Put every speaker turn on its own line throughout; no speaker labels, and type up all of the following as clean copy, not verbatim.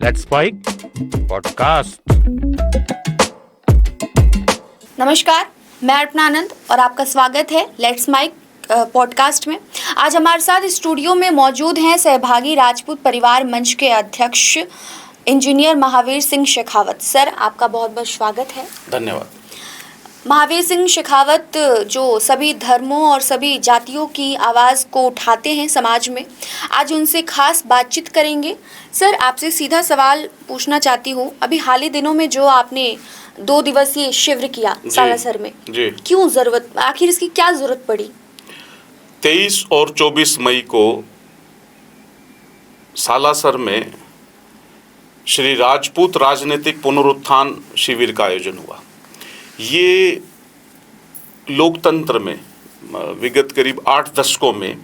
Let's spike podcast.
नमस्कार, मैं अर्पणा आनंद और आपका स्वागत है लेट्स माइक पॉडकास्ट में। आज हमारे साथ स्टूडियो में मौजूद हैं सहभागी राजपूत परिवार मंच के अध्यक्ष इंजीनियर महावीर सिंह शेखावत। सर, आपका बहुत बहुत स्वागत है।
धन्यवाद।
महावीर सिंह शेखावत जो सभी धर्मों और सभी जातियों की आवाज़ को उठाते हैं समाज में, आज उनसे खास बातचीत करेंगे। सर, आपसे सीधा सवाल पूछना चाहती हूँ, अभी हाल ही दिनों में जो आपने 2 दिवसीय शिविर किया सालासर में, क्यों जरूरत, आखिर इसकी क्या जरूरत पड़ी?
23 और 24 मई को सालासर में श्री राजपूत राजनीतिक पुनरुत्थान शिविर का आयोजन हुआ। ये लोकतंत्र में विगत करीब 8 दशकों में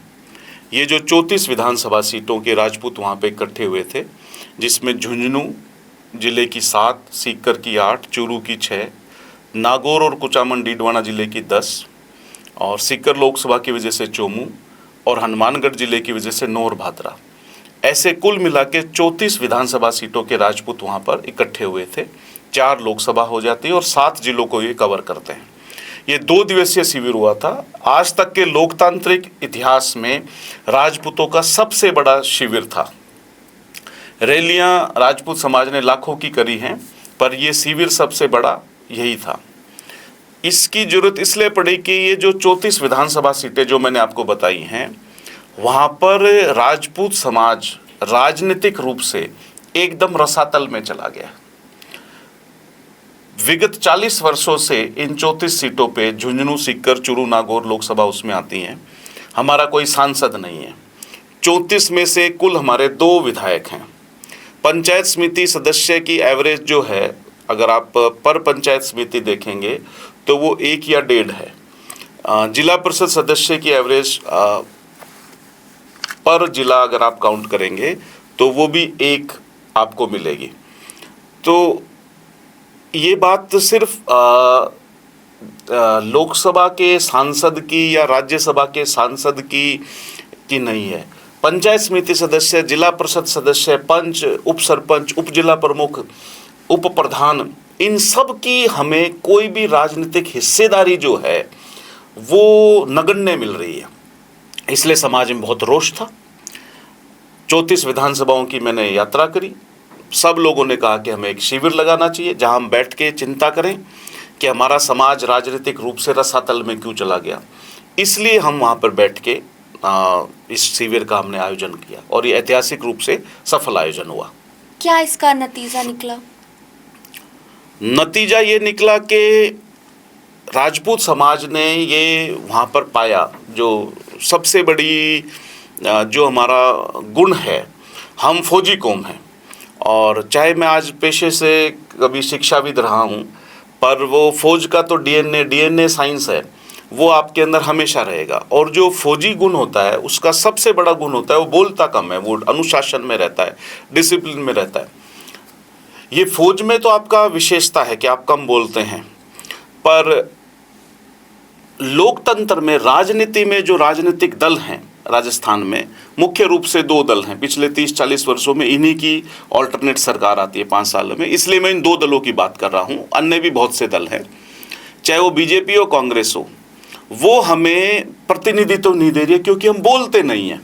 ये जो 34 विधानसभा सीटों के राजपूत वहाँ पे इकट्ठे हुए थे, जिसमें झुंझुनू जिले की 7, सीकर की 8, चूरू की 6, नागौर और कुचामन डीडवाना जिले की 10 और सीकर लोकसभा की वजह से चोमू और हनुमानगढ़ जिले की वजह से नौर भादरा, ऐसे कुल मिला के 34 विधानसभा सीटों के राजपूत वहाँ पर इकट्ठे हुए थे। 4 लोकसभा हो जाती है और 7 जिलों को ये कवर करते हैं। ये 2 दिवसीय शिविर हुआ था। आज तक के लोकतांत्रिक इतिहास में राजपूतों का सबसे बड़ा शिविर था। रैलियां राजपूत समाज ने लाखों की करी हैं, पर ये शिविर सबसे बड़ा यही था। इसकी जरूरत इसलिए पड़ी कि ये जो 34 विधानसभा सीटें जो मैंने आपको बताई हैं, वहाँ पर राजपूत समाज राजनीतिक रूप से एकदम रसातल में चला गया। विगत 40 वर्षों से इन 34 सीटों पे झुंझुनू, सीकर, चूरू, नागौर लोकसभा उसमें आती हैं, हमारा कोई सांसद नहीं है। 34 में से कुल हमारे 2 विधायक हैं। पंचायत समिति सदस्य की एवरेज जो है, अगर आप पर पंचायत समिति देखेंगे तो वो 1 या 1.5 है। जिला परिषद सदस्य की एवरेज पर जिला अगर आप काउंट करेंगे तो वो भी 1 आपको मिलेगी। तो ये बात सिर्फ लोकसभा के सांसद की या राज्यसभा के सांसद की नहीं है। पंचायत समिति सदस्य, जिला परिषद सदस्य, पंच, उप सरपंच, उप जिला प्रमुख, उप प्रधान, इन सब की हमें कोई भी राजनीतिक हिस्सेदारी जो है वो नगण्य मिल रही है। इसलिए समाज में बहुत रोष था। 34 विधानसभाओं की मैंने यात्रा करी। सब लोगों ने कहा कि हमें एक शिविर लगाना चाहिए जहां हम बैठ के चिंता करें कि हमारा समाज राजनीतिक रूप से रसातल में क्यों चला गया। इसलिए हम वहां पर बैठ के इस शिविर का हमने आयोजन किया और ये ऐतिहासिक रूप से सफल आयोजन हुआ।
क्या इसका नतीजा निकला?
नतीजा ये निकला कि राजपूत समाज ने ये वहाँ पर पाया, जो सबसे बड़ी जो हमारा गुण है, हम फौजी कौम हैं। और चाहे मैं आज पेशे से कभी शिक्षाविद रहा हूँ, पर वो फौज का तो डीएनए साइंस है, वो आपके अंदर हमेशा रहेगा। और जो फौजी गुण होता है उसका सबसे बड़ा गुण होता है वो बोलता कम है, वो अनुशासन में रहता है, डिसिप्लिन में रहता है। ये फौज में तो आपका विशेषता है कि आप कम बोलते हैं, पर लोकतंत्र में, राजनीति में जो राजनीतिक दल हैं राजस्थान में, मुख्य रूप से 2 दल हैं। पिछले 30-40 वर्षों में इन्हीं की ऑल्टरनेट सरकार आती है 5 सालों में, इसलिए मैं इन 2 दलों की बात कर रहा हूँ। अन्य भी बहुत से दल हैं, चाहे वो बीजेपी हो, कांग्रेस हो, वो हमें प्रतिनिधित्व नहीं दे रही है क्योंकि हम बोलते नहीं हैं,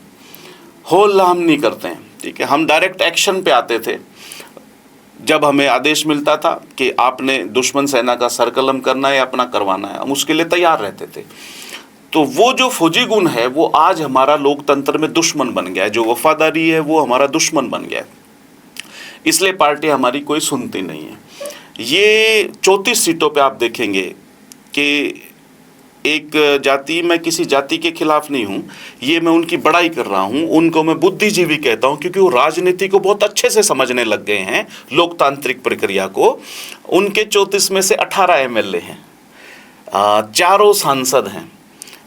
हो हल्ला हम नहीं करते हैं। ठीक है, हम डायरेक्ट एक्शन पे आते थे। जब हमें आदेश मिलता था कि आपने दुश्मन सेना का सरकलम करना है या अपना करवाना है, हम उसके लिए तैयार रहते थे। तो वो जो फौजी गुण है वो आज हमारा लोकतंत्र में दुश्मन बन गया है। जो वफादारी है वो हमारा दुश्मन बन गया है। इसलिए पार्टी हमारी कोई सुनती नहीं है। ये 34 सीटों पे आप देखेंगे कि एक जाति, मैं किसी जाति के खिलाफ नहीं हूँ, ये मैं उनकी बड़ाई कर रहा हूँ, उनको मैं बुद्धिजीवी कहता हूँ क्योंकि वो राजनीति को बहुत अच्छे से समझने लग गए हैं, लोकतांत्रिक प्रक्रिया को। उनके 34 में से 18 एमएलए हैं, 4 सांसद हैं,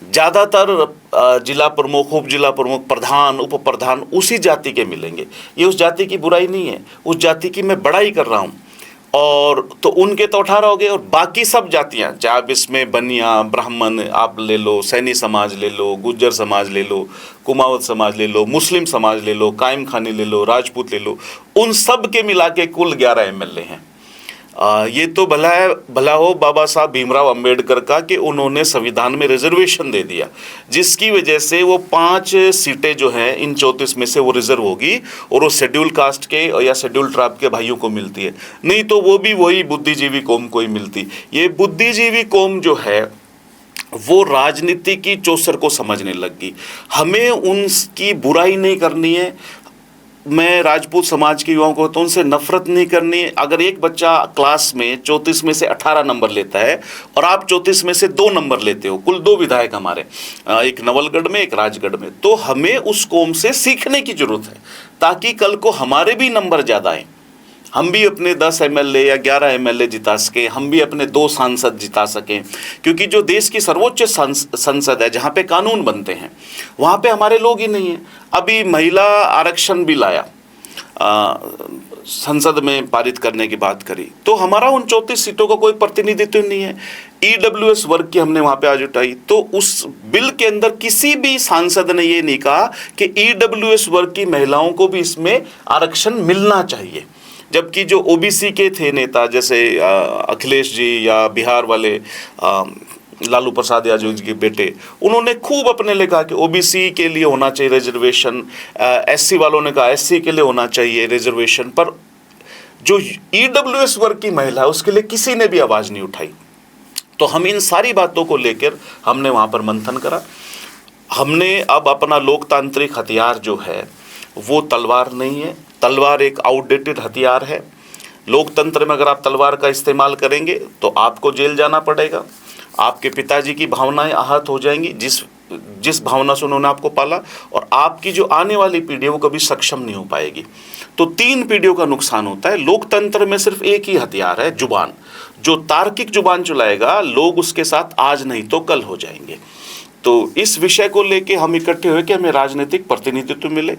ज़्यादातर जिला प्रमुख, उप जिला प्रमुख, प्रधान, उप प्रधान उसी जाति के मिलेंगे। ये उस जाति की बुराई नहीं है, उस जाति की मैं बड़ाई कर रहा हूँ। और तो उनके तो 18 हो गए, और बाकी सब जातियां, चाहे आप इसमें बनिया, ब्राह्मण आप ले लो, सैनी समाज ले लो, गुज्जर समाज ले लो, कुमावत समाज ले लो, मुस्लिम समाज ले लो, कायम खानी ले लो, राजपूत ले लो, उन सब के मिला के कुल 11 एमएलए हैं। ये तो भला हो बाबा साहब भीमराव अंबेडकर का कि उन्होंने संविधान में रिजर्वेशन दे दिया, जिसकी वजह से वो 5 सीटें जो हैं इन 34 में से वो रिजर्व होगी और वो शेड्यूल कास्ट के या शेड्यूल ट्राइब के भाइयों को मिलती है, नहीं तो वो भी वही बुद्धिजीवी कौम को ही मिलती। ये बुद्धिजीवी कौम जो है वो राजनीति की चौसर को समझने लग गई। हमें उनकी बुराई नहीं करनी है, मैं राजपूत समाज के युवाओं को तो उनसे नफरत नहीं करनी है। अगर एक बच्चा क्लास में 34 में से 18 नंबर लेता है और आप 34 में से 2 नंबर लेते हो, कुल 2 विधायक हमारे, एक नवलगढ़ में एक राजगढ़ में, तो हमें उस कौम से सीखने की जरूरत है ताकि कल को हमारे भी नंबर ज़्यादा आए, हम भी अपने 10 एमएलए या 11 एमएलए जिता सकें, हम भी अपने 2 सांसद जिता सकें। क्योंकि जो देश की सर्वोच्च संसद है जहाँ पे कानून बनते हैं, वहाँ पे हमारे लोग ही नहीं हैं। अभी महिला आरक्षण बिल आया, संसद में पारित करने की बात करी, तो हमारा उन 34 सीटों का कोई प्रतिनिधित्व नहीं है। ईडब्ल्यूएस वर्ग की हमने वहाँ पे आज उठाई, तो उस बिल के अंदर किसी भी सांसद ने ये नहीं कहा कि ईडब्ल्यूएस वर्ग की महिलाओं को भी इसमें आरक्षण मिलना चाहिए। जबकि जो ओबीसी के थे नेता, जैसे अखिलेश जी या बिहार वाले लालू प्रसाद यादव जी के बेटे, उन्होंने खूब अपने लिए कहा कि ओबीसी के लिए होना चाहिए रिजर्वेशन, एससी वालों ने कहा एससी के लिए होना चाहिए रिजर्वेशन, पर जो ईडब्ल्यूएस वर्ग की महिला है उसके लिए किसी ने भी आवाज़ नहीं उठाई। तो हम इन सारी बातों को लेकर हमने वहाँ पर मंथन करा। हमने अब अपना लोकतांत्रिक हथियार जो है वो तलवार नहीं है, तलवार एक आउटडेटेड हथियार है। लोकतंत्र में अगर आप तलवार का इस्तेमाल करेंगे तो आपको जेल जाना पड़ेगा, आपके पिताजी की भावनाएं आहत हो जाएंगी, जिस भावना से उन्होंने आपको पाला, और आपकी जो आने वाली पीढ़ी है वो कभी सक्षम नहीं हो पाएगी। तो 3 पीढ़ियों का नुकसान होता है। लोकतंत्र में सिर्फ एक ही हथियार है, जुबान। जो तार्किक जुबान चलाएगा, लोग उसके साथ आज नहीं तो कल हो जाएंगे। तो इस विषय को लेके हम इकट्ठे हुए कि हमें राजनीतिक प्रतिनिधित्व मिले।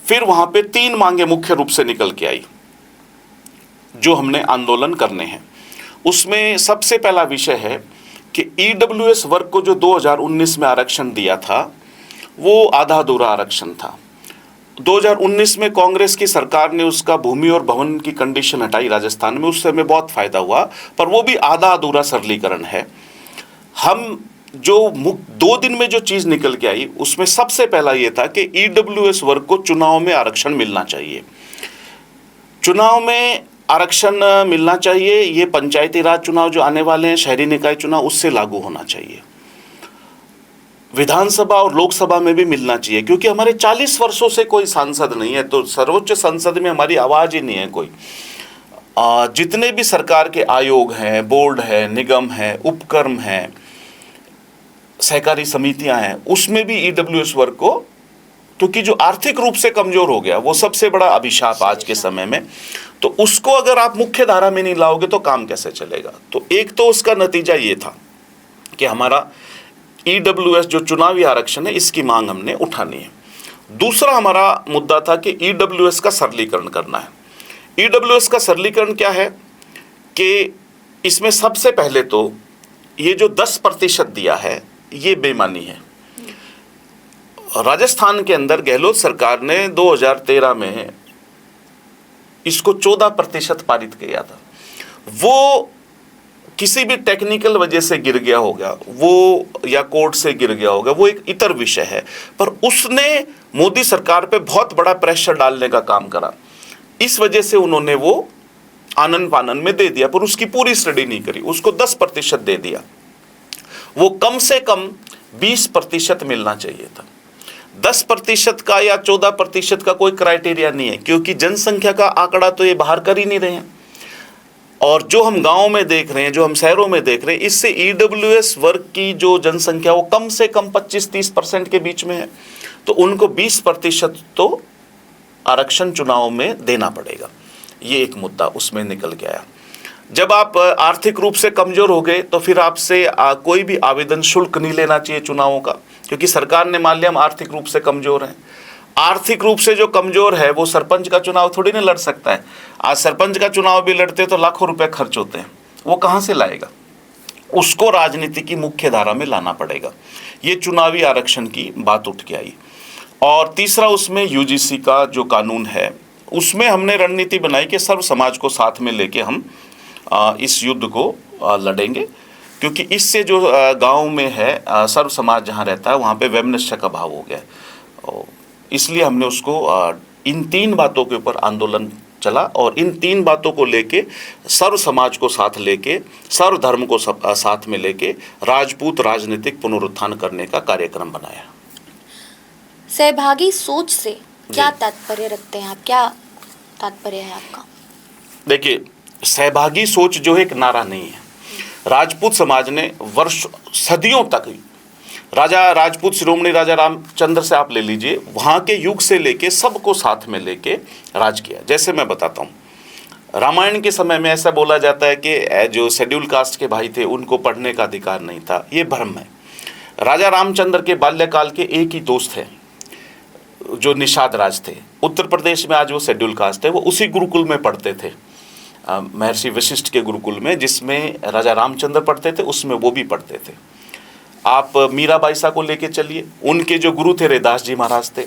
फिर वहाँ पे 3 मांगे मुख्य रूप से निकल के आई जो हमने आंदोलन करने हैं। उसमें सबसे पहला विषय है कि ईडब्ल्यूएस वर्ग को जो 2019 में आरक्षण दिया था वो आधा अधूरा आरक्षण था। 2019 में कांग्रेस की सरकार ने उसका भूमि और भवन की कंडीशन हटाई राजस्थान में, उससे हमें बहुत फायदा हुआ, पर वो भी आधा अधूरा सरलीकरण है। हम जो 2 दिन में जो चीज़ निकल के आई उसमें सबसे पहला ये था कि ईडब्ल्यूएस वर्ग को चुनाव में आरक्षण मिलना चाहिए। चुनाव में आरक्षण मिलना चाहिए, ये पंचायती राज चुनाव जो आने वाले हैं, शहरी निकाय चुनाव, उससे लागू होना चाहिए। विधानसभा और लोकसभा में भी मिलना चाहिए, क्योंकि हमारे 40 वर्षों से कोई सांसद नहीं है, तो सर्वोच्च संसद में हमारी आवाज़ ही नहीं है कोई। जितने भी सरकार के आयोग हैं, बोर्ड है, निगम है, उपक्रम है, सहकारी समितियां हैं, उसमें भी ईडब्ल्यूएस वर्ग को, क्योंकि जो आर्थिक रूप से कमजोर हो गया वो सबसे बड़ा अभिशाप आज के समय में, तो उसको अगर आप मुख्य धारा में नहीं लाओगे तो काम कैसे चलेगा। तो एक तो उसका नतीजा ये था कि हमारा ईडब्ल्यूएस जो चुनावी आरक्षण है इसकी मांग हमने उठानी है। दूसरा हमारा मुद्दा था कि ईडब्ल्यूएस का सरलीकरण करना है। ईडब्ल्यूएस का सरलीकरण क्या है कि इसमें सबसे पहले तो ये जो 10% दिया है ये बेईमानी है। राजस्थान के अंदर गहलोत सरकार ने 2013 में इसको 14% पारित किया था। वो किसी भी टेक्निकल वजह से गिर गया होगा, वो या कोर्ट से गिर गया होगा, वो एक इतर विषय है, पर उसने मोदी सरकार पे बहुत बड़ा प्रेशर डालने का काम करा। इस वजह से उन्होंने वो आनन फानन में दे दिया, पर उसकी पूरी स्टडी नहीं करी, उसको 10% दे दिया। वो कम से कम 20% मिलना चाहिए था। 10% का या 14% का कोई क्राइटेरिया नहीं है, क्योंकि जनसंख्या का आंकड़ा तो ये बाहर कर ही नहीं रहे हैं। और जो हम गांव में देख रहे हैं, जो हम शहरों में देख रहे हैं, इससे ईडब्ल्यूएस वर्ग की जो जनसंख्या वो कम से कम 25-30% के बीच में है, तो उनको 20% तो आरक्षण चुनाव में देना पड़ेगा। ये एक मुद्दा उसमें निकल के आया। जब आप आर्थिक रूप से कमजोर हो गए तो फिर आपसे कोई भी आवेदन शुल्क नहीं लेना चाहिए चुनावों का, क्योंकि सरकार ने मान लिया हम आर्थिक रूप से कमजोर हैं। आर्थिक रूप से जो कमजोर है वो सरपंच का चुनाव थोड़ी ना लड़ सकता है। आज सरपंच का चुनाव भी लड़ते तो लाखों रुपए खर्च होते हैं, वो कहाँ से लाएगा? उसको राजनीति की मुख्य धारा में लाना पड़ेगा। ये चुनावी आरक्षण की बात उठ के आई। और तीसरा, उसमें यूजीसी का जो कानून है उसमें हमने रणनीति बनाई कि सर्व समाज को साथ में लेके हम इस युद्ध को लड़ेंगे, क्योंकि इससे जो गांव में है सर्व समाज जहां रहता है वहां पे वैमनस्य का भाव हो गया है। इसलिए हमने उसको इन 3 बातों के ऊपर आंदोलन चला और इन 3 बातों को लेके सर्व समाज को साथ लेके, सर्व धर्म को साथ में लेके राजपूत राजनीतिक पुनरुत्थान करने का कार्यक्रम बनाया।
सहभागी सोच से क्या तात्पर्य रखते हैं आप? क्या तात्पर्य है आपका?
देखिए, सहभागी सोच जो है एक नारा नहीं है। राजपूत समाज ने सदियों तक राजा राजपूत शिरोमणि राजा रामचंद्र से आप ले लीजिए, वहाँ के युग से लेके सबको साथ में लेके राज किया। जैसे मैं बताता हूँ, रामायण के समय में ऐसा बोला जाता है कि जो शेड्यूल कास्ट के भाई थे उनको पढ़ने का अधिकार नहीं था। ये भ्रम है। राजा रामचंद्र के बाल्यकाल के एक ही दोस्त थे जो निषाद राज थे। उत्तर प्रदेश में आज वो शेड्यूल कास्ट है, वो उसी गुरुकुल में पढ़ते थे, महर्षि वशिष्ठ के गुरुकुल में, जिसमें राजा रामचंद्र पढ़ते थे उसमें वो भी पढ़ते थे। आप मीराबाई सा को लेके चलिए, उनके जो गुरु थे रैदास जी महाराज थे।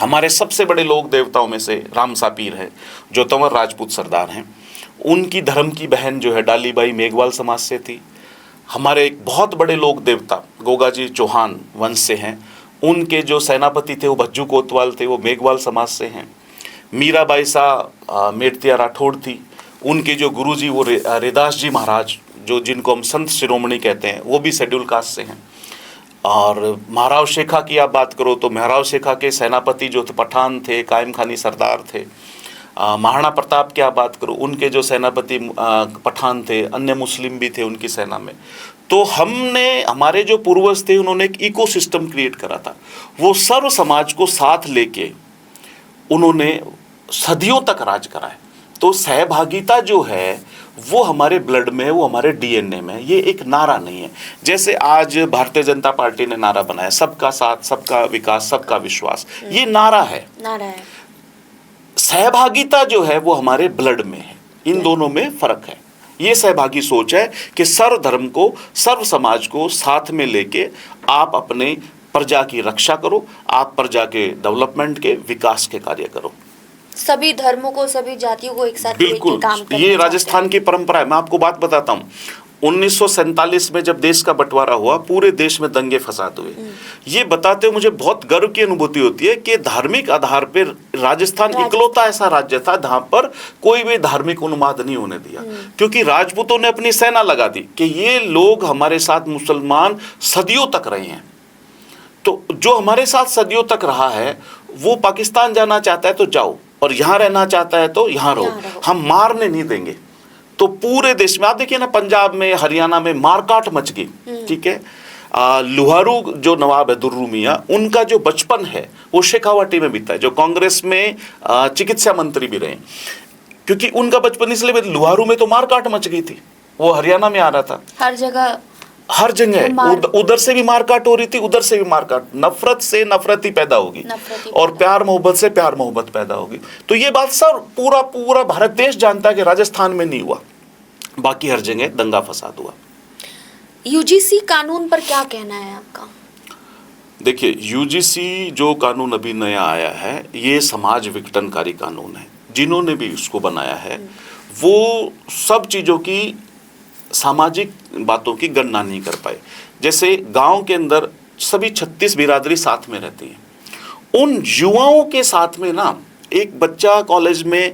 हमारे सबसे बड़े लोक देवताओं में से रामसा पीर है जो तंवर राजपूत सरदार हैं। उनकी धर्म की बहन जो है डालीबाई मेघवाल समाज से थी। हमारे एक बहुत बड़े लोक देवता गोगाजी चौहान वंश से हैं, उनके जो सेनापति थे वो भज्जू कोतवाल थे, वो मेघवाल समाज से हैं। मीराबाई सा मेड़तिया राठौड़ थी, उनके जो गुरुजी वो रैदास जी महाराज जो जिनको हम संत शिरोमणि कहते हैं वो भी शेड्यूल कास्ट से हैं। और महाराव शेखा की आप बात करो तो महाराव शेखा के सेनापति जो थे पठान थे, कायम खानी सरदार थे। महाराणा प्रताप की आप बात करो, उनके जो सेनापति पठान थे, अन्य मुस्लिम भी थे उनकी सेना में। तो हमारे जो पूर्वज थे उन्होंने एक इकोसिस्टम क्रिएट करा था। वो सर्व समाज को साथ लेके उन्होंने सदियों तक राज करा है। तो सहभागिता जो है वो हमारे ब्लड में है, वो हमारे डीएनए में है। ये एक नारा नहीं है। जैसे आज भारतीय जनता पार्टी ने नारा बनाया सबका साथ, सबका विकास, सबका विश्वास, ये नारा है। सहभागिता जो है वो हमारे ब्लड में है। इन दोनों में फर्क है। ये सहभागी सोच है कि सर्व धर्म को, सर्व समाज को साथ में लेके आप अपने प्रजा की रक्षा करो, आप प्रजा के डेवलपमेंट के विकास के कार्य करो।
सभी धर्मों को, सभी जातियों को एक साथ लेके काम करना।
ये राजस्थान की परंपरा है। मैं आपको बात बताता हूँ, 1947 में जब देश का बंटवारा हुआ, पूरे देश में दंगे फसाद हुए। ये बताते हुए मुझे बहुत गर्व की अनुभूति होती है कि धार्मिक आधार पर राजस्थान इकलौता ऐसा राज्य था जहां पर कोई भी धार्मिक उन्माद नहीं होने दिया, क्योंकि राजपूतों ने अपनी सेना लगा दी कि ये लोग हमारे साथ मुसलमान सदियों तक रहे हैं। तो जो हमारे साथ सदियों तक रहा है वो पाकिस्तान जाना चाहता है तो जाओ, और यहाँ रहना चाहता है तो यहाँ रहो, हम मारने नहीं देंगे। तो पूरे देश में आप देखिए ना, पंजाब में, हरियाणा में मारकाट मच गई। ठीक है, लुहारू जो नवाब है दुर्रू मियाँ, उनका जो बचपन है वो शेखावाटी में बीता है, जो कांग्रेस में चिकित्सा मंत्री भी रहे, क्योंकि उनका बचपन इसलिए, लुहारू में तो मारकाट मच गई थी, वो हरियाणा में आ रहा था, हर जगह उधर से भी मारकाट हो रही थी, उधर से भी मारकाट। नफरत से नफरत ही पैदा होगी और प्यार मोहब्बत से प्यार मोहब्बत पैदा होगी। तो ये बात सर पूरा भारत देश जानता है कि राजस्थान में नहीं हुआ, बाकी हर जगह दंगा फसाद हुआ।
यूजीसी कानून पर क्या कहना है आपका?
देखिए, यूजीसी जो कानून अभी नया आया है ये समाज विघटनकारी कानून है। जिन्होंने भी उसको बनाया है वो सब चीज़ों की, सामाजिक बातों की गणना नहीं कर पाए। जैसे गांव के अंदर सभी 36 बिरादरी साथ में रहती है, उन युवाओं के साथ में ना एक बच्चा कॉलेज में,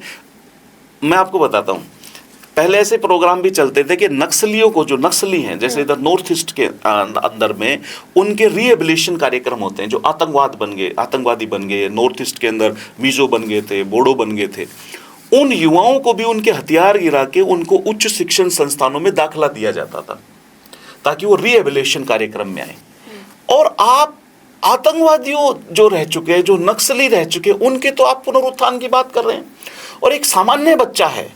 मैं आपको बताता हूँ, पहले ऐसे प्रोग्राम भी चलते थे कि नक्सलियों को, जो नक्सली हैं जैसे इधर नॉर्थ ईस्ट के अंदर में, उनके रिहेबिलिटेशन कार्यक्रम होते हैं, जो आतंकवादी बन गए, नॉर्थ ईस्ट के अंदर मिजो बन गए थे, बोडो बन गए थे, उन युवाओं को भी उनके हथियार गिरा के उनको उच्च शिक्षण संस्थानों में दाखिला दिया जाता था ताकि वो रिहेबिलिटेशन कार्यक्रम में आए। और आप आतंकवादियों जो रह चुके हैं, जो नक्सली रह चुके हैं, उनके तो आप पुनरुत्थान की बात कर रहे हैं। और एक सामान्य बच्चा है,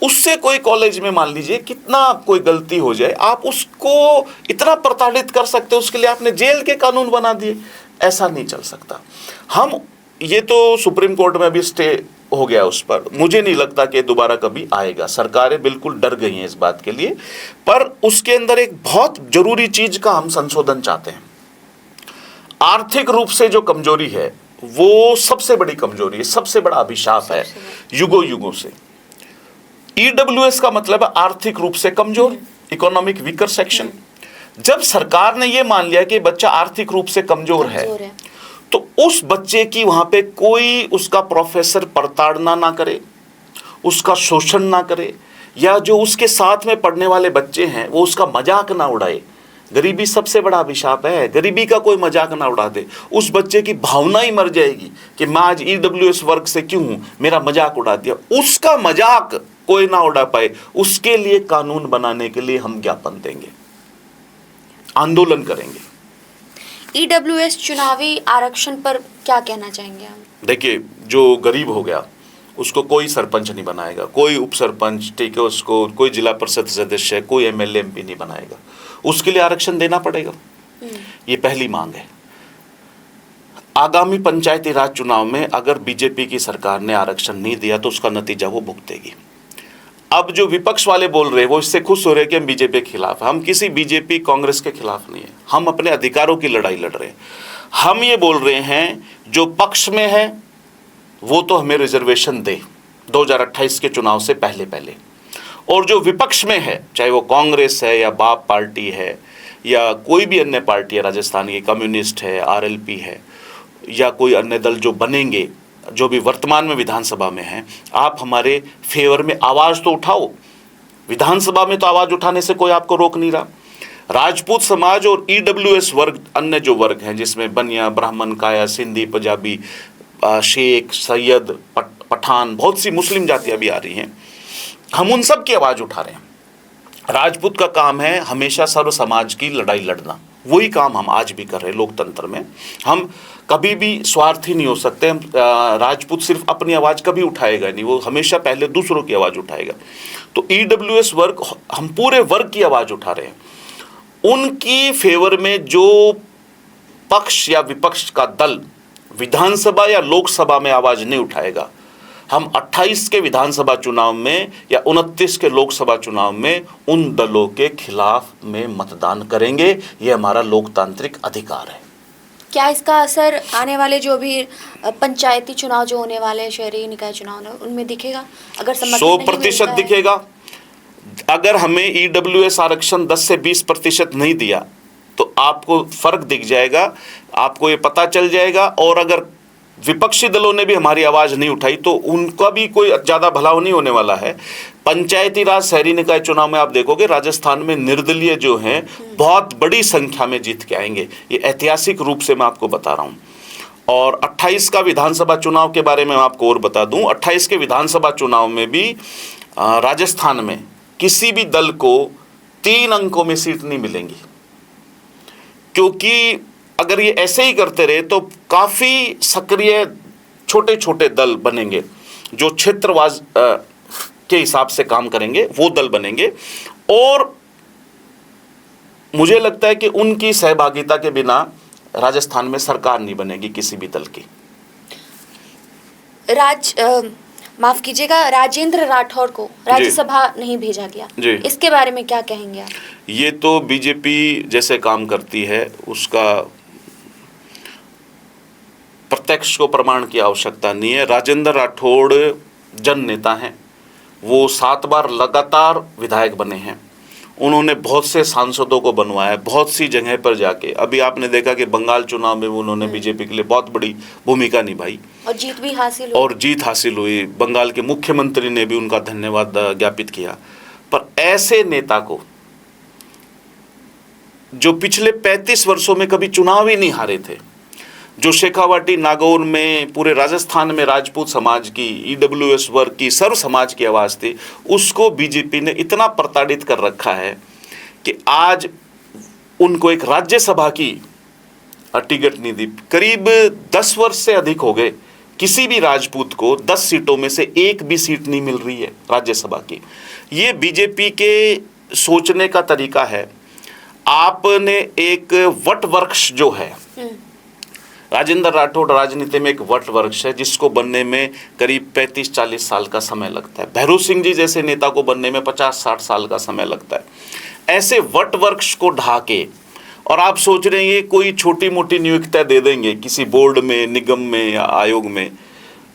उससे कोई कॉलेज में मान लीजिए कितना कोई गलती हो जाए, आप उसको इतना प्रताड़ित कर सकते हो, उसके लिए आपने जेल के कानून बना दिए। ऐसा नहीं चल सकता। हम ये तो सुप्रीम कोर्ट में भी स्टे हो गया उस पर, मुझे नहीं लगता कि दोबारा कभी आएगा। सरकारें बिल्कुल डर गई हैं इस बात के लिए। पर उसके अंदर एक बहुत जरूरी चीज का हम संशोधन चाहते हैं। आर्थिक रूप से जो कमजोरी है वो सबसे बड़ी कमजोरी है, सबसे बड़ा अभिशाप है युगों युगों से। ईडब्ल्यूएस का मतलब है आर्थिक रूप से कमजोर, इकोनॉमिक वीकर सेक्शन। जब सरकार ने यह मान लिया कि बच्चा आर्थिक रूप से कमजोर है, तो उस बच्चे की वहां पे कोई उसका प्रोफेसर प्रताड़ना ना करे, उसका शोषण ना करे, या जो उसके साथ में पढ़ने वाले बच्चे हैं वो उसका मजाक ना उड़ाए। गरीबी सबसे बड़ा अभिशाप है, गरीबी का कोई मजाक ना उड़ा दे। उस बच्चे की भावना ही मर जाएगी कि मैं आज ईडब्ल्यूएस वर्ग से क्यों हूं, मेरा मजाक उड़ा दिया। उसका मजाक कोई ना उड़ा पाए, उसके लिए कानून बनाने के लिए हम ज्ञापन देंगे, आंदोलन करेंगे।
ईडब्ल्यूएस चुनावी आरक्षण पर क्या कहना चाहेंगे आप?
देखिए, जो गरीब हो गया उसको कोई सरपंच नहीं बनाएगा, कोई उप सरपंच, ठीक है, उसको कोई जिला परिषद सदस्य, कोई एमएलए एमपी नहीं बनाएगा। उसके लिए आरक्षण देना पड़ेगा, ये पहली मांग है। आगामी पंचायती राज चुनाव में अगर बीजेपी की सरकार ने आरक्षण नहीं दिया तो उसका नतीजा वो भुगतेगी। अब जो विपक्ष वाले बोल रहे हैं वो इससे खुश हो रहे हैं कि हम बीजेपी के खिलाफ। हम किसी बीजेपी कांग्रेस के खिलाफ नहीं है, हम अपने अधिकारों की लड़ाई लड़ रहे हैं। हम ये बोल रहे हैं जो पक्ष में है वो तो हमें रिजर्वेशन दे 2028 के चुनाव से पहले पहले, और जो विपक्ष में है, चाहे वो कांग्रेस है या बाप पार्टी है या कोई भी अन्य पार्टी है, राजस्थान की कम्युनिस्ट है, आरएलपी है, या कोई अन्य दल जो बनेंगे, जो भी वर्तमान में विधानसभा में हैं, आप हमारे फेवर में आवाज़ तो उठाओ। विधानसभा में तो आवाज़ उठाने से कोई आपको रोक नहीं रहा। राजपूत समाज और ईडब्ल्यूएस वर्ग, अन्य जो वर्ग हैं जिसमें बनिया, ब्राह्मण, काया, सिंधी, पंजाबी, शेख, सैयद, पठान, बहुत सी मुस्लिम जातियाँ भी आ रही हैं, हम उन सब की आवाज़ उठा रहे हैं। राजपूत का काम है हमेशा सर्व समाज की लड़ाई लड़ना, वही काम हम आज भी कर रहे हैं। लोकतंत्र में हम कभी भी स्वार्थी नहीं हो सकते। हम राजपूत सिर्फ अपनी आवाज़ कभी उठाएगा नहीं, वो हमेशा पहले दूसरों की आवाज़ उठाएगा। तो ईडब्ल्यूएस वर्ग, हम पूरे वर्ग की आवाज़ उठा रहे हैं। उनकी फेवर में जो पक्ष या विपक्ष का दल विधानसभा या लोकसभा में आवाज़ नहीं उठाएगा, हम 28 के विधानसभा चुनाव में या 29 के लोकसभा चुनाव में उन दलों के खिलाफ में मतदान करेंगे। ये हमारा लोकतांत्रिक अधिकार है।
क्या इसका असर आने वाले जो भी पंचायती चुनाव जो होने वाले, शहरी निकाय चुनाव, उनमें दिखेगा? अगर
100% दिखेगा। अगर हमें ईडब्ल्यूएस आरक्षण 10 से 20% नहीं दिया तो आपको फर्क दिख जाएगा, आपको ये पता चल जाएगा। और अगर विपक्षी दलों ने भी हमारी आवाज़ नहीं उठाई तो उनका भी कोई ज़्यादा भला नहीं होने वाला है। पंचायती राज शहरी निकाय चुनाव में आप देखोगे राजस्थान में निर्दलीय जो हैं बहुत बड़ी संख्या में जीत के आएंगे। ये ऐतिहासिक रूप से मैं आपको बता रहा हूँ। और 28 का विधानसभा चुनाव के बारे में आपको और बता दूँ, 28 के विधानसभा चुनाव में भी राजस्थान में किसी भी दल को 3 अंकों में सीट नहीं मिलेंगी, क्योंकि अगर ये ऐसे ही करते रहे तो काफ़ी सक्रिय छोटे छोटे दल बनेंगे जो क्षेत्रवाद के हिसाब से काम करेंगे, वो दल बनेंगे। और मुझे लगता है कि उनकी सहभागिता के बिना राजस्थान में सरकार नहीं बनेगी किसी भी दल की।
माफ कीजिएगा, राजेंद्र राठौर को राज्यसभा नहीं भेजा गया, इसके बारे में क्या कहेंगे आप?
ये तो बीजेपी जैसे काम करती है उसका प्रत्यक्ष को प्रमाण की आवश्यकता नहीं है। राजेंद्र राठौड़ जन नेता हैं, वो 7 बार लगातार विधायक बने हैं। उन्होंने बहुत से सांसदों को बनवाया, बहुत सी जगह पर जाके। अभी आपने देखा कि बंगाल चुनाव में उन्होंने बीजेपी के लिए बहुत बड़ी भूमिका निभाई
और जीत भी हासिल हुई। बंगाल के मुख्यमंत्री ने भी उनका धन्यवाद ज्ञापित किया। पर ऐसे नेता को जो पिछले 35 वर्षों में कभी चुनाव ही नहीं हारे थे, जो शेखावाटी, नागौर में, पूरे राजस्थान में राजपूत समाज की, ईडब्ल्यूएस वर्ग की, सर्व समाज की आवाज़ थी, उसको बीजेपी ने इतना प्रताड़ित कर रखा है कि आज उनको एक राज्यसभा की टिकट नहीं दी। करीब 10 वर्ष से अधिक हो गए किसी भी राजपूत को 10 सीटों में से एक भी सीट नहीं मिल रही है राज्यसभा की। ये बीजेपी के सोचने का तरीका है। आपने एक वट वृक्ष जो है,
राजेंद्र राठौड़ राजनीति में एक वट वृक्ष है जिसको बनने में करीब 35-40 साल का समय लगता है। भैरू सिंह जी जैसे नेता को बनने में 50-60 साल का समय लगता है। ऐसे वट वृक्ष को ढाके और आप सोच रहे हैं कोई छोटी मोटी नियुक्तियां दे देंगे किसी बोर्ड में, निगम में या आयोग में।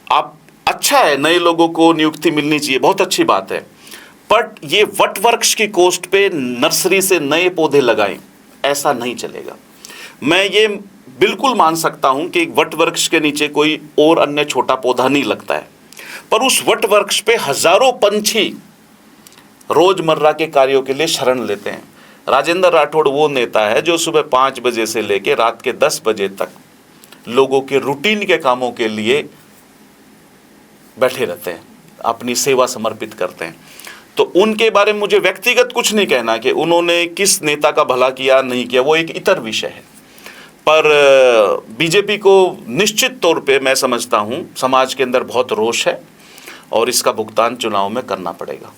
आप अच्छा है, नए लोगों को नियुक्ति मिलनी चाहिए, बहुत अच्छी बात है, बट ये वट वृक्ष की कोस्ट पे नर्सरी से नए पौधे लगाएं, ऐसा नहीं चलेगा। मैं ये बिल्कुल मान सकता हूं कि एक वट वृक्ष के नीचे कोई और अन्य छोटा पौधा नहीं लगता है, पर उस वट वृक्ष पे हजारों पंछी रोजमर्रा के कार्यों के लिए शरण लेते हैं। राजेंद्र राठौड़ वो नेता है जो सुबह 5 बजे से लेकर रात के 10 बजे तक लोगों के रूटीन के कामों के लिए बैठे रहते हैं, अपनी सेवा समर्पित करते हैं। तो उनके बारे में मुझे व्यक्तिगत कुछ नहीं कहना कि उन्होंने किस नेता का भला किया नहीं किया, वो एक इतर विषय है। पर बीजेपी को निश्चित तौर पे मैं समझता हूँ समाज के अंदर बहुत रोष है और इसका भुगतान चुनाव में करना पड़ेगा।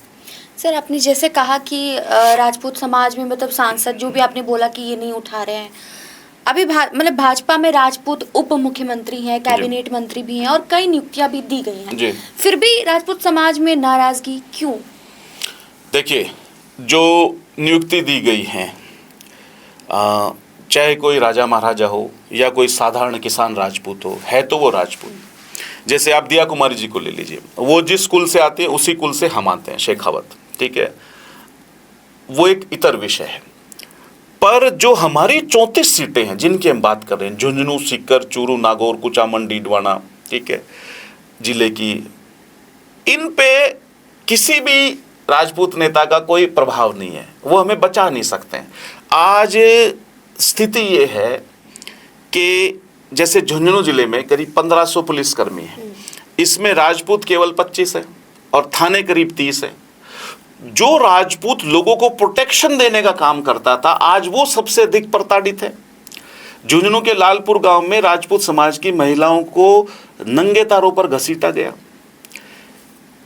सर, आपने जैसे कहा कि राजपूत समाज में मतलब सांसद जो भी आपने बोला कि ये नहीं उठा रहे हैं, अभी मतलब भाजपा में राजपूत उप मुख्यमंत्री हैं, कैबिनेट मंत्री भी हैं और कई नियुक्तियां भी दी गई हैं, फिर भी राजपूत समाज में नाराजगी क्यों? देखिए,
जो नियुक्ति दी गई है, चाहे कोई राजा महाराजा हो या कोई साधारण किसान राजपूत हो, है तो वो राजपूत। जैसे आप दिया कुमारी जी को ले लीजिए, वो जिस कुल से आती है उसी कुल से हम आते हैं, शेखावत, ठीक है, वो एक इतर विषय है। पर जो हमारी 34 सीटें हैं जिनकी हम बात कर रहे हैं, झुंझुनू, सीकर, चूरू, नागौर, कुचामन, डीडवाना, ठीक है, जिले की, इन पे किसी भी राजपूत नेता का कोई प्रभाव नहीं है, वो हमें बचा नहीं सकते हैं। आज स्थिति ये है कि जैसे झुंझुनू जिले में करीब 1500 पुलिसकर्मी हैं, इसमें राजपूत केवल 25 है और थाने करीब 30 है। जो राजपूत लोगों को प्रोटेक्शन देने का काम करता था, आज वो सबसे अधिक प्रताड़ित है। झुंझुनू के लालपुर गांव में राजपूत समाज की महिलाओं को नंगे तारों पर घसीटा गया।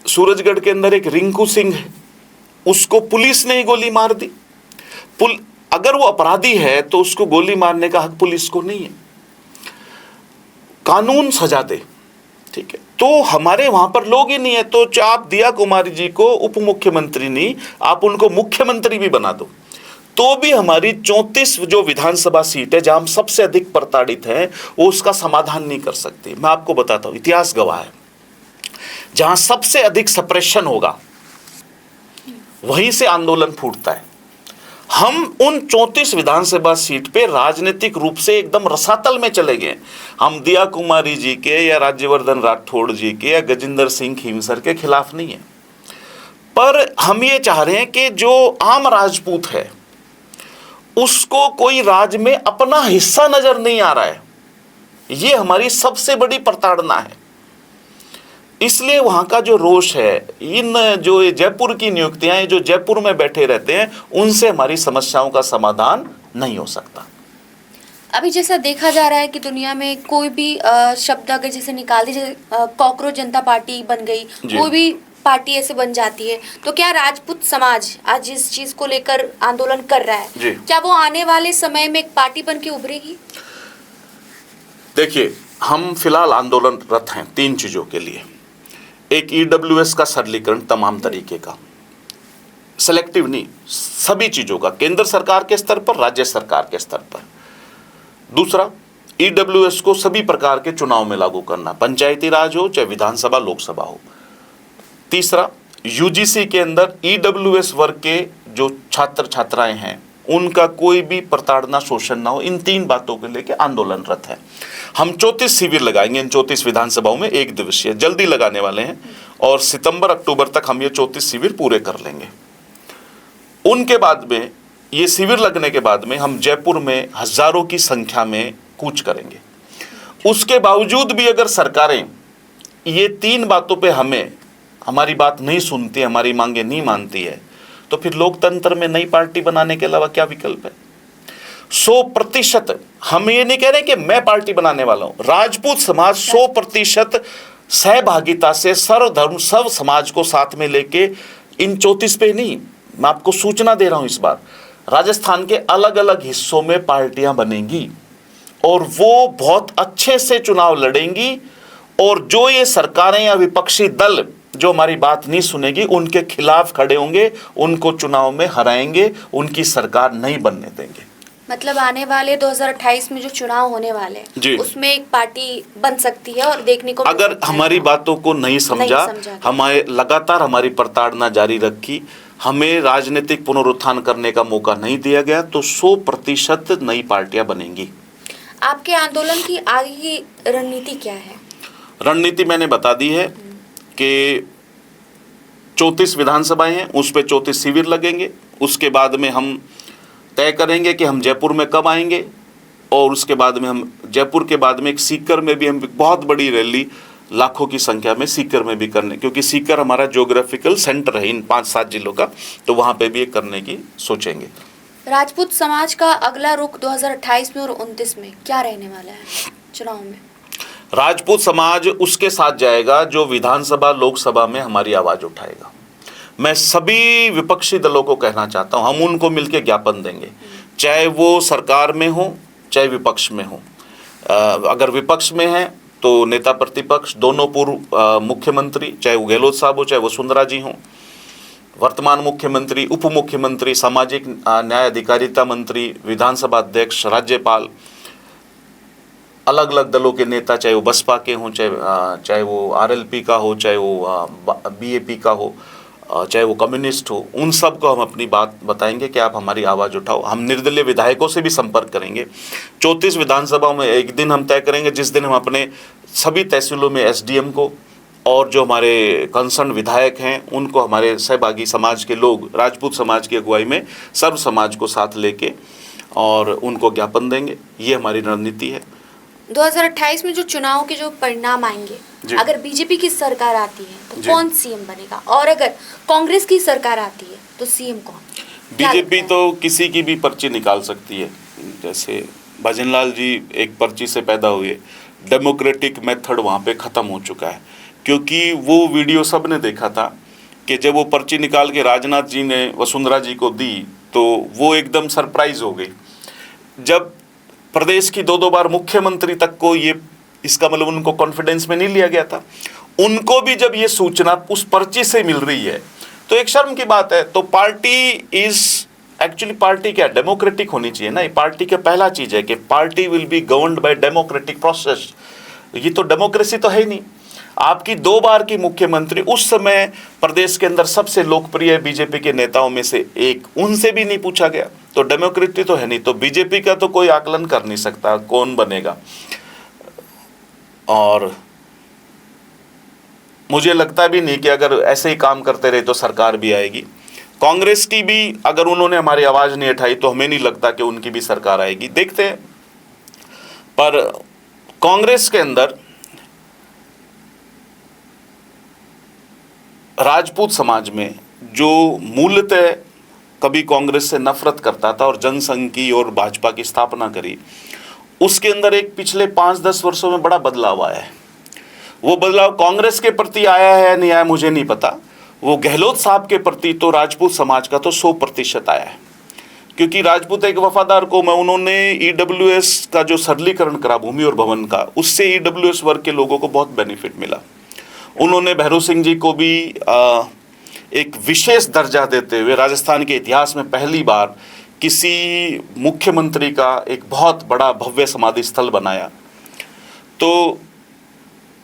सूरजगढ़ के अंदर एक रिंकू सिंह है, उसको पुलिस ने ही गोली मार दी। अगर वो अपराधी है तो उसको गोली मारने का हक पुलिस को नहीं है, कानून सजा दे, ठीक है। तो हमारे वहां पर लोग ही नहीं है, तो आप दिया कुमारी जी को उप मुख्यमंत्री नहीं, आप उनको मुख्यमंत्री भी बना दो, तो भी हमारी 34 जो विधानसभा सीट है जहां हम सबसे अधिक प्रताड़ित हैं, वो उसका समाधान नहीं कर सकती। मैं आपको बताता हूं, इतिहास गवाह है, जहां सबसे अधिक सप्रेशन होगा वहीं से आंदोलन फूटता है। हम उन 34 विधानसभा सीट पे राजनीतिक रूप से एकदम रसातल में चले गए। हम दिया कुमारी जी के या राज्यवर्धन राठौड़ जी के या गजेंद्र सिंह खींवसर के खिलाफ नहीं है, पर हम ये चाह रहे हैं कि जो आम राजपूत है उसको कोई राज में अपना हिस्सा नजर नहीं आ रहा है, ये हमारी सबसे बड़ी प्रताड़ना है। इसलिए वहां का जो रोष है, इन जो ये जयपुर की नियुक्तियां, जो जयपुर में बैठे रहते हैं, उनसे हमारी समस्याओं का समाधान नहीं हो सकता।
अभी जैसा देखा जा रहा है कि दुनिया में कोई भी शब्द अगर जैसे निकाल दीजिए, कॉकरोच जनता पार्टी बन गई, कोई भी पार्टी ऐसे बन जाती है, तो क्या राजपूत समाज आज इस चीज को लेकर आंदोलन कर रहा है, क्या वो आने वाले समय में एक पार्टी बन के उभरेगी?
देखिए, हम फिलहाल आंदोलनरत हैं 3 चीजों के लिए। एक ईडब्ल्यूएस का सरलीकरण तमाम तरीके का, सेलेक्टिव नहीं, सभी चीजों का, केंद्र सरकार के स्तर पर, राज्य सरकार के स्तर पर। दूसरा, ईडब्ल्यूएस को सभी प्रकार के चुनाव में लागू करना, पंचायती राज हो चाहे विधानसभा लोकसभा हो। तीसरा, यूजीसी के अंदर ईडब्ल्यूएस वर्ग के जो छात्र छात्राएं हैं उनका कोई भी प्रताड़ना, शोषण ना हो। इन 3 बातों को लेकर आंदोलनरत है। हम 34 शिविर लगाएंगे इन 34 विधानसभाओं में, 1 दिवसीय जल्दी लगाने वाले हैं, और सितंबर अक्टूबर तक हम ये 34 शिविर पूरे कर लेंगे। उनके बाद में, ये शिविर लगने के बाद में, हम जयपुर में हजारों की संख्या में कूच करेंगे। उसके बावजूद भी अगर सरकारें ये 3 बातों पर हमारी बात नहीं सुनती, हमारी मांगे नहीं मानती है, तो फिर लोकतंत्र में नई पार्टी बनाने के अलावा क्या विकल्प है? 100% हम ये नहीं कह रहे कि मैं पार्टी बनाने वाला हूं। राजपूत समाज 100% सहभागिता से सर्वधर्म सर्व समाज को साथ में लेके इन 34 पे नहीं, मैं आपको सूचना दे रहा हूं इस बार, राजस्थान के अलग अलग हिस्सों में पार्टियां बनेंगी और वो बहुत अच्छे से चुनाव लड़ेंगी, और जो ये सरकारें या विपक्षी दल जो हमारी बात नहीं सुनेगी उनके खिलाफ खड़े होंगे, उनको चुनाव में हराएंगे, उनकी सरकार नहीं बनने देंगे।
मतलब आने वाले 2028 में जो चुनाव होने वाले
जी।
हैं उसमें एक पार्टी बन सकती है और देखने को मिल
अगर
सकता है।
हमारी बातों को नहीं समझा, हमारे लगातार हमारी प्रताड़ना जारी रखी, हमें राजनीतिक पुनरुत्थान करने का मौका नहीं दिया गया, तो 100% नई पार्टियां बनेंगी।
आपके आंदोलन की आगे की रणनीति क्या है?
रणनीति मैंने बता दी है कि 34 विधानसभाएं हैं, उस पे 34 शिविर लगेंगे। उसके बाद में हम तय करेंगे कि हम जयपुर में कब आएंगे, और उसके बाद में हम जयपुर के बाद में एक सीकर में भी हम बहुत बड़ी रैली लाखों की संख्या में सीकर में भी करने, क्योंकि सीकर हमारा ज्योग्राफिकल सेंटर है इन 5-7 जिलों का, तो वहाँ पे भी एक करने की सोचेंगे।
राजपूत समाज का अगला रुख 2028 में और 29 में क्या रहने वाला है चुनाव में?
राजपूत समाज उसके साथ जाएगा जो विधानसभा लोकसभा में हमारी आवाज उठाएगा। मैं सभी विपक्षी दलों को कहना चाहता हूं, हम उनको मिलकर ज्ञापन देंगे, चाहे वो सरकार में हो चाहे विपक्ष में हो। अगर विपक्ष में है तो नेता प्रतिपक्ष, दोनों पूर्व मुख्यमंत्री, चाहे वो गहलोत साहब हो चाहे वसुंधरा जी हों, वर्तमान मुख्यमंत्री, उप मुख्यमंत्री, सामाजिक न्याय अधिकारिता मंत्री, विधानसभा अध्यक्ष, राज्यपाल, अलग अलग दलों के नेता, चाहे वो बसपा के हों चाहे वो आरएलपी का हो, चाहे वो बीएपी का हो, चाहे वो कम्युनिस्ट हो, उन सब को हम अपनी बात बताएंगे कि आप हमारी आवाज़ उठाओ। हम निर्दलीय विधायकों से भी संपर्क करेंगे। 34 विधानसभाओं में एक दिन हम तय करेंगे जिस दिन हम अपने सभी तहसीलों में एसडीएम को और जो हमारे कंसर्न विधायक हैं उनको, हमारे सहभागी समाज के लोग, राजपूत समाज की अगुवाई में सर्व समाज को साथ लेके और उनको ज्ञापन देंगे। ये हमारी रणनीति है।
2028 में जो चुनाव के जो परिणाम आएंगे, अगर बीजेपी की सरकार आती है तो कौन सीएम बनेगा, और अगर कांग्रेस की सरकार आती है तो सीएम कौन?
बीजेपी तो किसी की भी पर्ची निकाल सकती है। जैसे भजनलाल जी एक पर्ची से पैदा हुए, डेमोक्रेटिक मेथड वहाँ पे ख़त्म हो चुका है, क्योंकि वो वीडियो सब ने देखा था कि जब वो पर्ची निकाल के राजनाथ जी ने वसुंधरा जी को दी तो वो एकदम सरप्राइज हो गई। जब प्रदेश की 2 बार मुख्यमंत्री तक को ये, इसका मतलब उनको कॉन्फिडेंस में नहीं लिया गया था, उनको भी जब ये सूचना उस पर्ची से मिल रही है तो एक शर्म की बात है। तो पार्टी एक्चुअली पार्टी क्या डेमोक्रेटिक होनी चाहिए ना। ये पार्टी का पहला चीज है कि party will be governed bye democratic process. ये तो डेमोक्रेसी तो है ही नहीं। आपकी 2 बार की मुख्यमंत्री, उस समय प्रदेश के अंदर सबसे लोकप्रिय बीजेपी के नेताओं में से एक, उनसे भी नहीं पूछा गया, तो डेमोक्रेसी तो है नहीं। तो बीजेपी का तो कोई आकलन कर नहीं सकता कौन बनेगा। और मुझे लगता भी नहीं कि अगर ऐसे ही काम करते रहे तो सरकार भी आएगी। कांग्रेस की भी अगर उन्होंने हमारी आवाज नहीं उठाई तो हमें नहीं लगता कि उनकी भी सरकार आएगी, देखते हैं। पर कांग्रेस के अंदर राजपूत समाज में जो मूलतः कभी कांग्रेस से नफरत करता था और जनसंघ की और भाजपा की स्थापना करी, उसके अंदर एक पिछले 5-10 वर्षों में बड़ा बदलाव आया है। वो बदलाव कांग्रेस के प्रति आया है या नहीं आया मुझे नहीं पता, वो गहलोत साहब के प्रति तो राजपूत समाज का तो 100% आया है। क्योंकि राजपूत एक वफादार कौम है। उन्होंने ईडब्ल्यूएस का जो सरलीकरण करा भूमि और भवन का, उससे ईडब्ल्यूएस वर्ग के लोगों को बहुत बेनिफिट मिला। उन्होंने भैरव सिंह जी को भी एक विशेष दर्जा देते हुए राजस्थान के इतिहास में पहली बार किसी मुख्यमंत्री का एक बहुत बड़ा भव्य समाधि स्थल बनाया। तो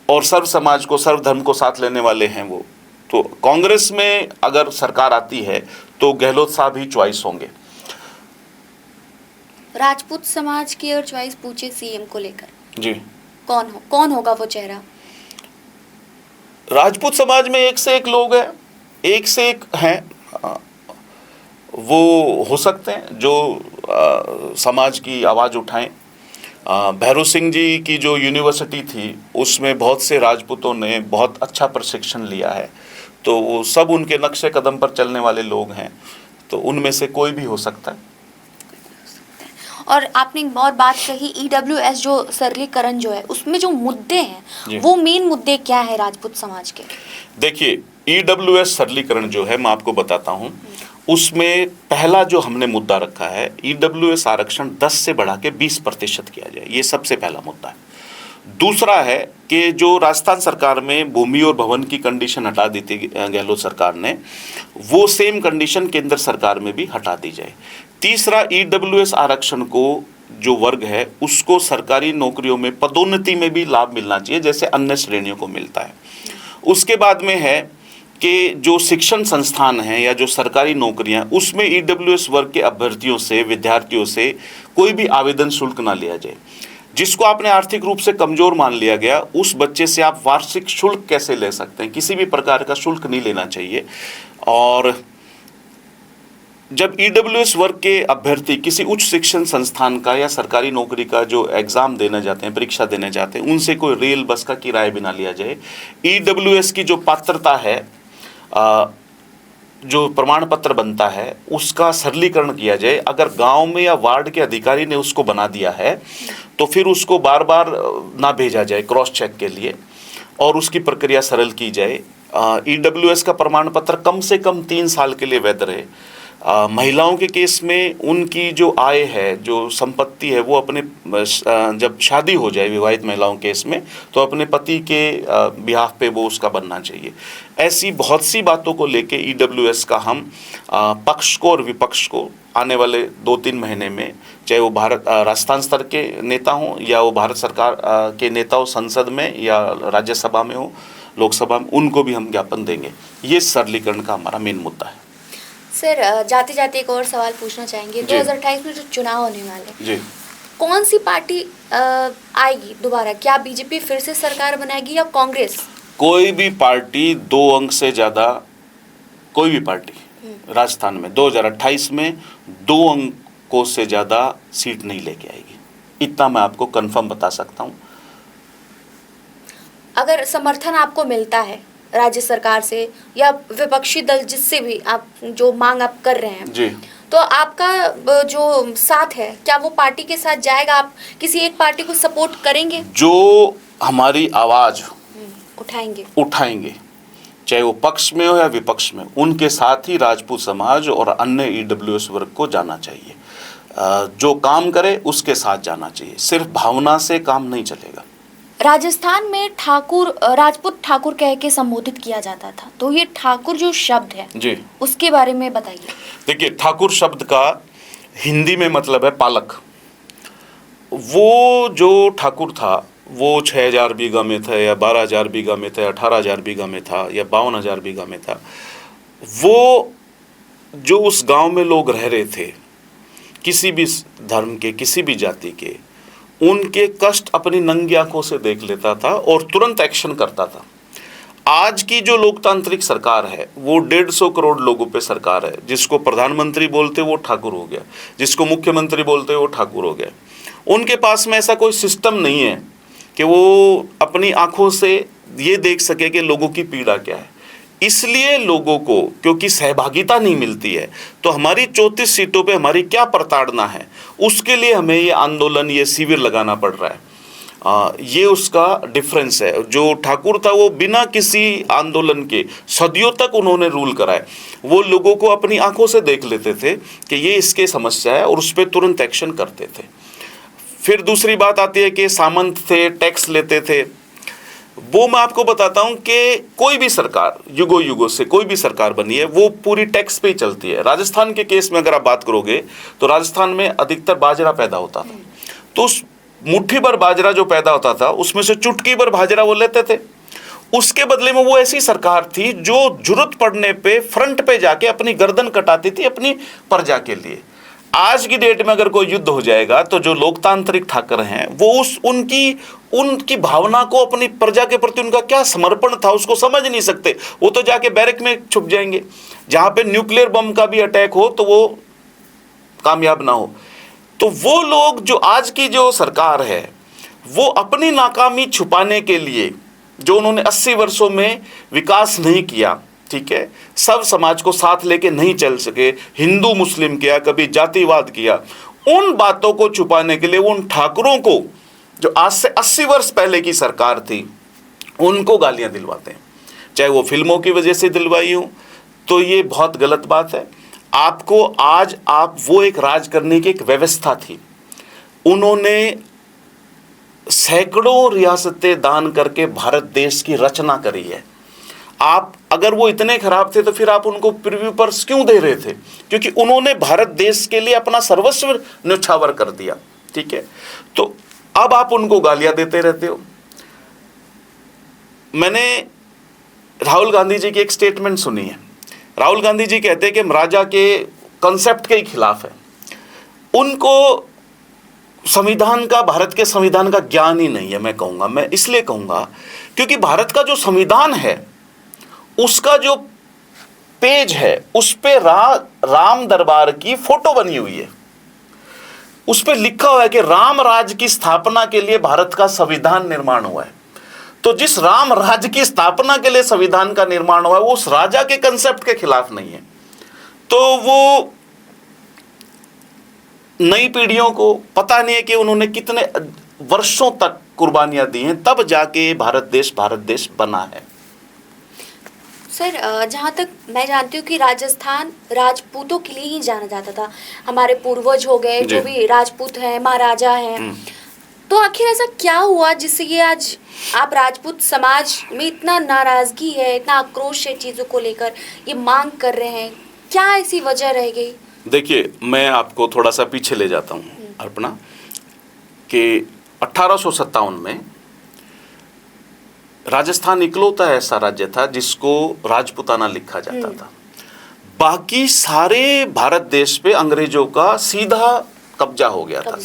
और सर्व समाज को, सर्व धर्म को साथ लेने वाले हैं वो। तो कांग्रेस में अगर सरकार आती है तो गहलोत साहब ही चॉइस होंगे।
राजपूत समाज की अगर चॉइस पूछे सीएम को लेकर,
जी
कौन होगा वो चेहरा?
राजपूत समाज में एक से एक लोग हैं, एक से एक हैं, वो हो सकते हैं जो समाज की आवाज़ उठाएं। भैरव सिंह जी की जो यूनिवर्सिटी थी उसमें बहुत से राजपूतों ने बहुत अच्छा प्रशिक्षण लिया है, तो वो सब उनके नक्शे कदम पर चलने वाले लोग हैं, तो उनमें से कोई भी हो सकता है।
और आपने एक बहुत बात कही, ईडब्ल्यूएस जो सरलीकरण जो है उसमें जो मुद्दे हैं वो मेन मुद्दे क्या है राजपूत समाज के?
देखिए, ईडब्ल्यूएस सरलीकरण जो है मैं आपको बताता हूँ, उसमें पहला जो हमने मुद्दा रखा है, ईडब्ल्यूएस आरक्षण 10 से बढ़ा के 20% किया जाए, ये सबसे पहला मुद्दा है। दूसरा है कि जो राजस्थान सरकार में भूमि और भवन की कंडीशन हटा दी थी गहलोत सरकार ने, वो सेम कंडीशन केंद्र सरकार में भी हटा दी जाए। तीसरा, ईडब्ल्यूएस आरक्षण को जो वर्ग है उसको सरकारी नौकरियों में पदोन्नति में भी लाभ मिलना चाहिए जैसे अन्य श्रेणियों को मिलता है। उसके बाद में है कि जो शिक्षण संस्थान हैं या जो सरकारी नौकरियां, उसमें ईडब्ल्यूएस वर्ग के अभ्यर्थियों से, विद्यार्थियों से कोई भी आवेदन शुल्क ना लिया जाए। जिसको आपने आर्थिक रूप से कमजोर मान लिया गया, उस बच्चे से आप वार्षिक शुल्क कैसे ले सकते हैं? किसी भी प्रकार का शुल्क नहीं लेना चाहिए। और जब ईडब्ल्यूएस वर्ग के अभ्यर्थी किसी उच्च शिक्षण संस्थान का या सरकारी नौकरी का जो एग्जाम देने जाते हैं, परीक्षा देने जाते हैं, उनसे कोई रेल बस का किराया भी ना लिया जाए। ईडब्ल्यूएस की जो पात्रता है, जो प्रमाण पत्र बनता है, उसका सरलीकरण किया जाए। अगर गांव में या वार्ड के अधिकारी ने उसको बना दिया है तो फिर उसको बार बार ना भेजा जाए क्रॉस चेक के लिए, और उसकी प्रक्रिया सरल की जाए। ईडब्ल्यूएस का प्रमाण पत्र कम से कम 3 साल के लिए वैध रहे। महिलाओं के केस में उनकी जो आय है, जो संपत्ति है, वो अपने जब शादी हो जाए विवाहित महिलाओं के केस में, तो अपने पति के बिहाफ पे वो उसका बनना चाहिए। ऐसी बहुत सी बातों को लेके ईडब्ल्यूएस का हम पक्ष को और विपक्ष को आने वाले 2-3 महीने में, चाहे वो राजस्थान स्तर के नेता हों या वो भारत सरकार के नेता हो संसद में या राज्यसभा में हो, लोकसभा में, उनको भी हम ज्ञापन देंगे। ये सरलीकरण का हमारा मेन मुद्दा है।
सर, जाते जाते एक और सवाल पूछना चाहेंगे। 2028 में जो चुनाव होने वाले,
जी,
कौन सी पार्टी आएगी दोबारा? क्या बीजेपी फिर से सरकार बनाएगी या कांग्रेस?
कोई भी पार्टी 2 अंक से ज़्यादा, कोई भी पार्टी राजस्थान में 2028 में 2 अंकों से ज़्यादा सीट नहीं लेके आएगी। इतना मैं आपको कंफर्म बता सकता हूँ।
अगर समर्थन आपको मिलता है राज्य सरकार से या विपक्षी दल जिससे भी आप जो मांग आप कर रहे हैं
जी,
तो आपका जो साथ है, क्या वो पार्टी के साथ जाएगा? आप किसी एक पार्टी को सपोर्ट करेंगे?
जो हमारी आवाज़
उठाएंगे,
चाहे वो पक्ष में हो या विपक्ष में, उनके साथ ही राजपूत समाज और अन्य ईडब्ल्यूएस वर्ग को जाना चाहिए। जो काम करे उसके साथ जाना चाहिए। सिर्फ भावना से काम नहीं चलेगा।
राजस्थान में राजपूत ठाकुर कह के संबोधित किया जाता था, तो ये ठाकुर जो शब्द है
जी,
उसके बारे में बताइए।
देखिए, ठाकुर शब्द का हिंदी में मतलब है पालक। वो जो ठाकुर था वो 6000 बीघा में था या 12000 बीघा में था या 18000 बीघा में था या 52000 बीघा में था। वो जो उस गांव में लोग रह रहे थे, किसी भी धर्म के, किसी भी जाति के, उनके कष्ट अपनी नंगी आंखों से देख लेता था और तुरंत एक्शन करता था। आज की जो लोकतांत्रिक सरकार है वो 150 करोड़ लोगों पे सरकार है। जिसको प्रधानमंत्री बोलते वो ठाकुर हो गया, जिसको मुख्यमंत्री बोलते वो ठाकुर हो गया। उनके पास में ऐसा कोई सिस्टम नहीं है कि वो अपनी आंखों से ये देख सके कि लोगों की पीड़ा क्या है। इसलिए लोगों को, क्योंकि सहभागिता नहीं मिलती है, तो हमारी 34 सीटों पे हमारी क्या प्रताड़ना है, उसके लिए हमें ये आंदोलन, ये शिविर लगाना पड़ रहा है। ये उसका डिफरेंस है। जो ठाकुर था वो बिना किसी आंदोलन के सदियों तक उन्होंने रूल कराए। वो लोगों को अपनी आंखों से देख लेते थे कि ये इसके समस्या है और उस पर तुरंत एक्शन करते थे। फिर दूसरी बात आती है कि सामंत थे, टैक्स लेते थे। वो मैं आपको बताता हूं कि कोई भी सरकार, युगों युगों से कोई भी सरकार बनी है, वो पूरी टैक्स पे ही चलती है। राजस्थान के केस में अगर आप बात करोगे तो राजस्थान में अधिकतर बाजरा पैदा होता था, तो उस मुट्ठी भर बाजरा जो पैदा होता था उसमें से चुटकी भर बाजरा वो लेते थे। उसके बदले में वो ऐसी सरकार थी जो जरूरत पड़ने पे फ्रंट पे जाके अपनी गर्दन कटाती थी अपनी प्रजा के लिए। आज की डेट में अगर कोई युद्ध हो जाएगा तो जो लोकतांत्रिक ठाकर हैं वो उनकी भावना को, अपनी प्रजा के प्रति उनका क्या समर्पण था, उसको समझ नहीं सकते। वो तो जाके बैरक में छुप जाएंगे। जहां पे न्यूक्लियर बम का भी अटैक हो तो वो कामयाब ना हो। तो वो लोग, जो आज की जो सरकार है, वो अपनी नाकामी छुपाने के लिए, जो उन्होंने 80 वर्षों में विकास नहीं किया, ठीक है, सब समाज को साथ लेके नहीं चल सके, हिंदू मुस्लिम किया, कभी जातिवाद किया, उन बातों को छुपाने के लिए उन ठाकुरों को, जो आज से 80 वर्ष पहले की सरकार थी, उनको गालियां दिलवाते हैं। चाहे वो फिल्मों की वजह से दिलवाई हो, तो ये बहुत गलत बात है। आपको आज आप वो एक राज करने की एक व्यवस्था थी, उन्होंने सैकड़ों रियासतें दान करके भारत देश की रचना करी है। आप अगर वो इतने खराब थे तो फिर आप उनको प्रीव्यू पर क्यों दे रहे थे? क्योंकि उन्होंने भारत देश के लिए अपना सर्वस्व न्यौछावर कर दिया। ठीक है, तो अब आप उनको गालियां देते रहते हो। मैंने राहुल गांधी जी की एक स्टेटमेंट सुनी है। राहुल गांधी जी कहते हैं कि हम राजा के कंसेप्ट के ही खिलाफ है। उनको संविधान का, भारत के संविधान का ज्ञान ही नहीं है। मैं इसलिए कहूंगा क्योंकि भारत का जो संविधान है उसका जो पेज है उस पे राम दरबार की फोटो बनी हुई है। उस पे लिखा हुआ है कि राम राज्य की स्थापना के लिए भारत का संविधान निर्माण हुआ है। तो जिस राम राज्य की स्थापना के लिए संविधान का निर्माण हुआ है वो उस राजा के कंसेप्ट के खिलाफ नहीं है। तो वो नई पीढ़ियों को पता नहीं है कि उन्होंने कितने वर्षों तक कुर्बानियां दी हैं, तब जाके भारत देश बना है।
सर, जहाँ तक मैं जानती हूँ कि राजस्थान राजपूतों के लिए ही जाना जाता था। हमारे पूर्वज हो गए जो भी राजपूत हैं, महाराजा हैं। तो आखिर ऐसा क्या हुआ जिससे ये आज आप राजपूत समाज में इतना नाराजगी है, इतना आक्रोश है चीज़ों को लेकर, ये मांग कर रहे हैं? क्या ऐसी वजह रह गई?
देखिए, मैं आपको थोड़ा सा पीछे ले जाता हूँ अर्पणा, कि 1857 में राजस्थान इकलौता ऐसा राज्य था जिसको राजपूताना लिखा जाता था। बाकी सारे भारत देश पे अंग्रेजों का सीधा कब्जा हो गया था।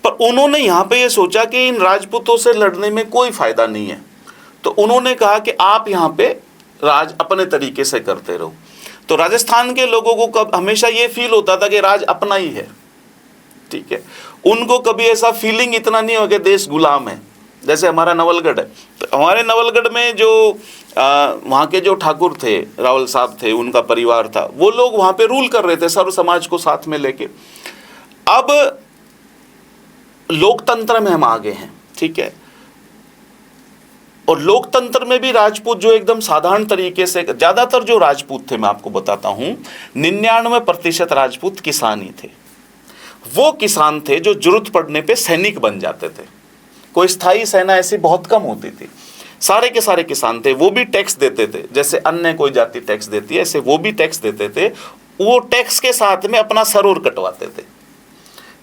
पर उन्होंने यहाँ पे ये सोचा कि इन राजपूतों से लड़ने में कोई फायदा नहीं है, तो उन्होंने कहा कि आप यहाँ पे राज अपने तरीके से करते रहो। तो राजस्थान के लोगों को कब हमेशा ये फील होता था कि राज अपना ही है। ठीक है, उनको कभी ऐसा फीलिंग इतना नहीं हो कि देश गुलाम है। जैसे हमारा नवलगढ़ है, तो हमारे नवलगढ़ में जो वहाँ के जो ठाकुर थे, रावल साहब थे, उनका परिवार था, वो लोग वहाँ पे रूल कर रहे थे सर्व समाज को साथ में लेके। अब लोकतंत्र में हम आगे हैं। ठीक है, और लोकतंत्र में भी राजपूत जो एकदम साधारण तरीके से, ज्यादातर जो राजपूत थे मैं आपको बताता हूं, 99% राजपूत किसान ही थे। वो किसान थे जो जरूरत पड़ने पे सैनिक बन जाते थे। कोई स्थायी सेना ऐसी बहुत कम होती थी। सारे के सारे किसान थे, वो भी टैक्स देते थे, जैसे अन्य कोई जाति टैक्स देती है ऐसे वो भी टैक्स देते थे। वो टैक्स के साथ में अपना सरोवर कटवाते थे।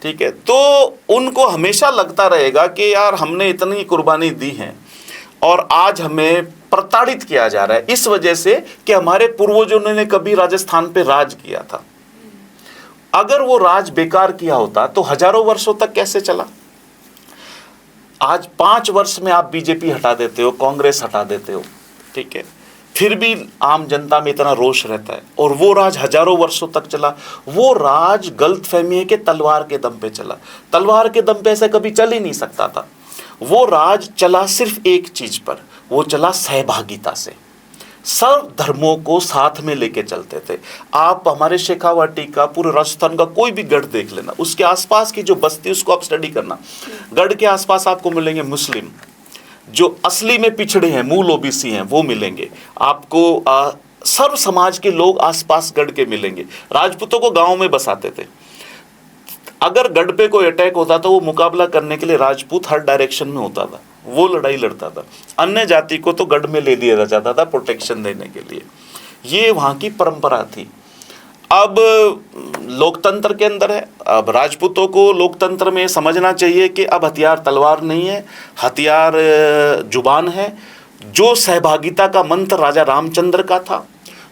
ठीक है, तो उनको हमेशा लगता रहेगा कि यार हमने इतनी कुर्बानी दी है और आज हमें प्रताड़ित किया जा रहा है इस वजह से कि हमारे पूर्वजों ने कभी राजस्थान पे राज किया था। अगर वो राज बेकार किया होता तो हजारों वर्षों तक कैसे चला? आज 5 वर्ष में आप बीजेपी हटा देते हो, कांग्रेस हटा देते हो, ठीक है, फिर भी आम जनता में इतना रोष रहता है और वो राज हजारों वर्षों तक चला। वो राज गलतफहमी है कि तलवार के दम पे चला। तलवार के दम पे ऐसा कभी चल ही नहीं सकता था। वो राज चला सिर्फ एक चीज पर, वो चला सहभागिता से। सब धर्मों को साथ में लेके चलते थे। आप हमारे शेखावाटी का, पूरे राजस्थान का कोई भी गढ़ देख लेना, उसके आसपास की जो बस्ती उसको आप स्टडी करना, गढ़ के आसपास आपको मिलेंगे मुस्लिम, जो असली में पिछड़े हैं, मूल ओबीसी हैं, वो मिलेंगे आपको। सर्व समाज के लोग आसपास गढ़ के मिलेंगे। राजपूतों को गांव में बसाते थे। अगर गढ़ पे कोई अटैक होता तो वो मुकाबला करने के लिए राजपूत हर डायरेक्शन में होता था, वो लड़ाई लड़ता था। अन्य जाति को तो गढ़ में ले लिया जाता था प्रोटेक्शन देने के लिए। ये वहाँ की परंपरा थी। अब लोकतंत्र के अंदर है, अब राजपूतों को लोकतंत्र में समझना चाहिए कि अब हथियार तलवार नहीं है, हथियार जुबान है। जो सहभागिता का मंत्र राजा रामचंद्र का था,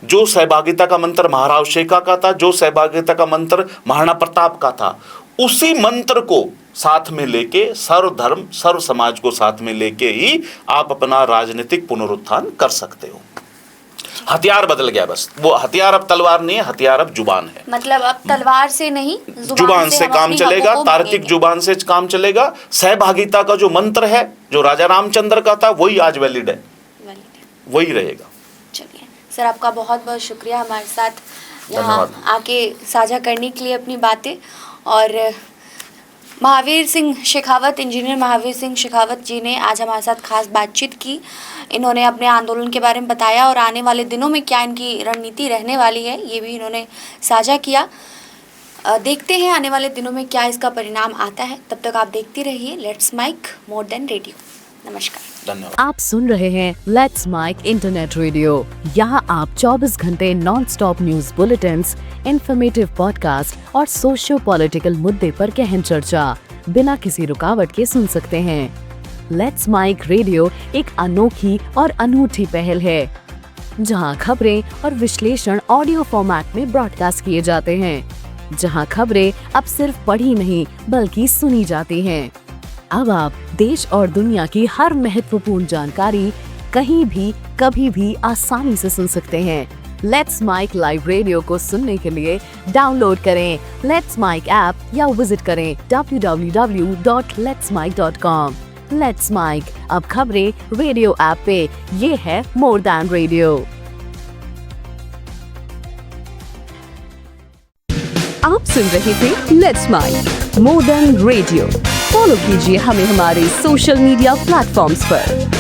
जो सहभागिता का मंत्र महाराव शेखा का था, जो सहभागिता का मंत्र महाराणा प्रताप का था, उसी मंत्र को साथ में लेके, सर्व धर्म सर्व समाज को साथ में लेके ही आप अपना राजनीतिक पुनरुत्थान कर सकते हो। हथियार बदल गया बस, वो हथियार अब तलवार नहीं है, हथियार अब जुबान है।
मतलब अब तलवार से नहीं,
जुबान से काम चलेगा, तार्किक जुबान से काम चलेगा। सहभागिता का जो मंत्र है, जो राजा रामचंद्र का था, वही आज वैलिड है, वही रहेगा।
चलिए सर, आपका बहुत बहुत शुक्रिया हमारे साथ यहाँ आके साझा करने के लिए अपनी बातें। और महावीर सिंह शेखावत, इंजीनियर महावीर सिंह शेखावत जी ने आज हमारे साथ खास बातचीत की। इन्होंने अपने आंदोलन के बारे में बताया और आने वाले दिनों में क्या इनकी रणनीति रहने वाली है ये भी इन्होंने साझा किया। देखते हैं आने वाले दिनों में क्या इसका परिणाम आता है। तब तक आप देखते रहिए let's mic more than radio. नमस्कार।
धन्यवाद।
आप सुन रहे हैं लेट्स माइक इंटरनेट रेडियो। यहाँ आप 24 घंटे non stop news bulletins, informative podcast और सोशियो पॉलिटिकल मुद्दे पर गहन चर्चा बिना किसी रुकावट के सुन सकते हैं। लेट्स माइक रेडियो एक अनोखी और अनूठी पहल है जहाँ खबरें और विश्लेषण ऑडियो फॉर्मेट में ब्रॉडकास्ट किए जाते हैं, जहां खबरें अब सिर्फ पढ़ी नहीं बल्कि सुनी जाती हैं। अब आप देश और दुनिया की हर महत्वपूर्ण जानकारी कहीं भी कभी भी आसानी से सुन सकते हैं। लेट्स माइक लाइव रेडियो को सुनने के लिए डाउनलोड करें लेट्स माइक ऐप या विजिट करें www.letsmike.com। लेट्स माइक, अब खबरें रेडियो ऐप पे। ये है मोर दैन रेडियो। आप सुन रहे थे let's mic more than radio. Follow कीजिए हमें हमारे सोशल मीडिया प्लेटफॉर्म्स पर।